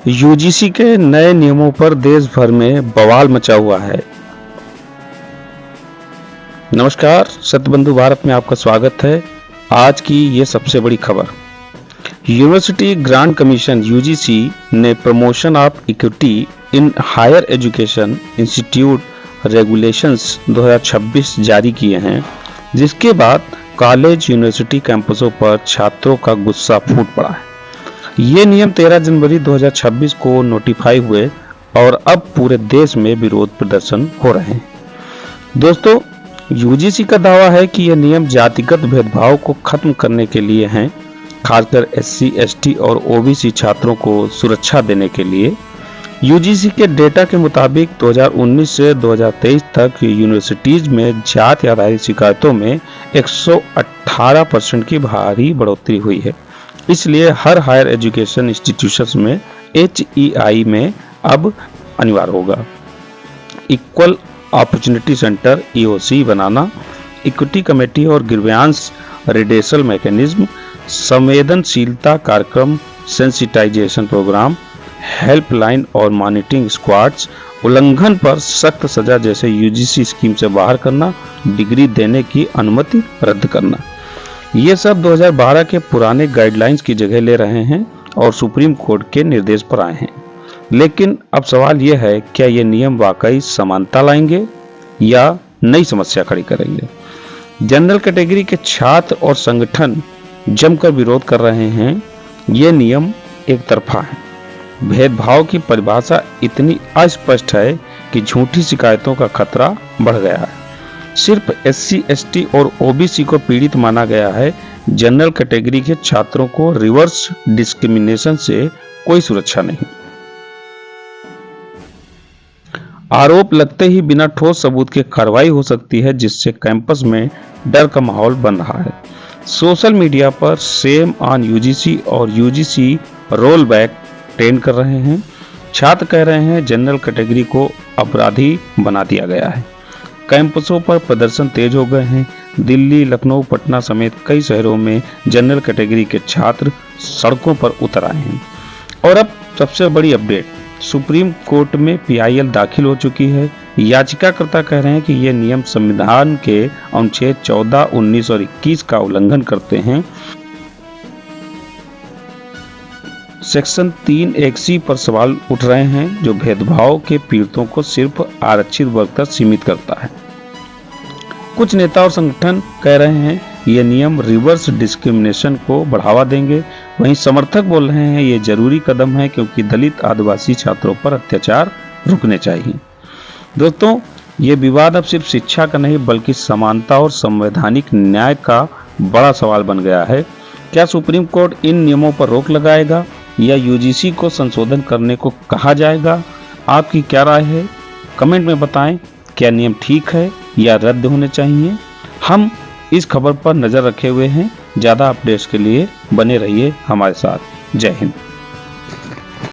UGC के नए नियमों पर देश भर में बवाल मचा हुआ है। नमस्कार, सत्यबंधु भारत में आपका स्वागत है। आज की ये सबसे बड़ी खबर, यूनिवर्सिटी ग्रांट कमीशन यूजीसी ने promotion of equity in higher education institute regulations 2026 जारी किए हैं, जिसके बाद कॉलेज यूनिवर्सिटी कैंपसों पर छात्रों का गुस्सा फूट पड़ा है। ये नियम 13 जनवरी 2026 को नोटिफाई हुए और अब पूरे देश में विरोध प्रदर्शन हो रहे हैं। दोस्तों, यूजीसी का दावा है कि यह नियम जातिगत भेदभाव को खत्म करने के लिए हैं, खासकर एससी, एसटी और ओबीसी छात्रों को सुरक्षा देने के लिए। यूजीसी के डेटा के मुताबिक 2019 से 2023 तक यूनिवर्सिटीज में जाति आधारित शिकायतों में 118% की भारी बढ़ोतरी हुई है। इसलिए हर हायर एजुकेशन इंस्टीट्यूशंस में HEI में अब अनिवार्य होगा। इक्वल अपॉर्चुनिटी सेंटर EOC बनाना, इक्विटी कमेटी और ग्रीवेंस रिड्रेसल मैकेनिज्म, संवेदनशीलता कार्यक्रम, सेंसिटाइजेशन प्रोग्राम, हेल्पलाइन और मॉनिटरिंग स्क्वाड्स, उल्लंघन पर सख्त सजा जैसे यूजीसी स्कीम से बाहर करना, डिग्री देने की अनुमति रद्द करना, ये सब 2012 के पुराने गाइडलाइंस की जगह ले रहे हैं और सुप्रीम कोर्ट के निर्देश पर आए हैं। लेकिन अब सवाल यह है, क्या ये नियम वाकई समानता लाएंगे या नई समस्या खड़ी करेंगे? जनरल कैटेगरी के छात्र और संगठन जमकर विरोध कर रहे हैं। ये नियम एक तरफा है। भेदभाव की परिभाषा इतनी अस्पष्ट है कि झूठी शिकायतों का खतरा बढ़ गया है। सिर्फ SC, ST और OBC को पीड़ित माना गया है। जनरल कैटेगरी के छात्रों को रिवर्स डिस्क्रिमिनेशन से कोई सुरक्षा नहीं। आरोप लगते ही बिना ठोस सबूत के कार्रवाई हो सकती है, जिससे कैंपस में डर का माहौल बन रहा है। सोशल मीडिया पर सेम ऑन यूजीसी और यूजीसी रोल बैक ट्रेंड कर रहे हैं। छात्र कह रहे हैं जनरल कैटेगरी को अपराधी बना दिया गया है। कैंपसों पर प्रदर्शन तेज हो गए हैं। दिल्ली, लखनऊ, पटना समेत कई शहरों में जनरल कैटेगरी के छात्र सड़कों पर उतर आए हैं। और अब सबसे बड़ी अपडेट, सुप्रीम कोर्ट में PIL दाखिल हो चुकी है। याचिकाकर्ता कह रहे हैं कि ये नियम संविधान के अनुच्छेद 14, 19 और 21 का उल्लंघन करते हैं। सेक्शन 3(1)(c) पर सवाल उठ रहे हैं, जो भेदभाव के पीड़ितों को सिर्फ आरक्षित वर्ग तक सीमित करता है। कुछ नेता और संगठन कह रहे हैं ये नियम रिवर्स डिस्क्रिमिनेशन को बढ़ावा देंगे। वहीं समर्थक बोल रहे हैं ये जरूरी कदम है, क्योंकि दलित आदिवासी छात्रों पर अत्याचार रुकने चाहिए। दोस्तों, ये विवाद अब सिर्फ शिक्षा का नहीं बल्कि समानता और संवैधानिक न्याय का बड़ा सवाल बन गया है। क्या सुप्रीम कोर्ट इन नियमों पर रोक लगाएगा या यूजीसी को संशोधन करने को कहा जाएगा? आपकी क्या राय है? कमेंट में बताएं। क्या नियम ठीक है या रद्द होने चाहिए? हम इस खबर पर नजर रखे हुए हैं। ज़्यादा अपडेट्स के लिए बने रहिए हमारे साथ। जय हिंद।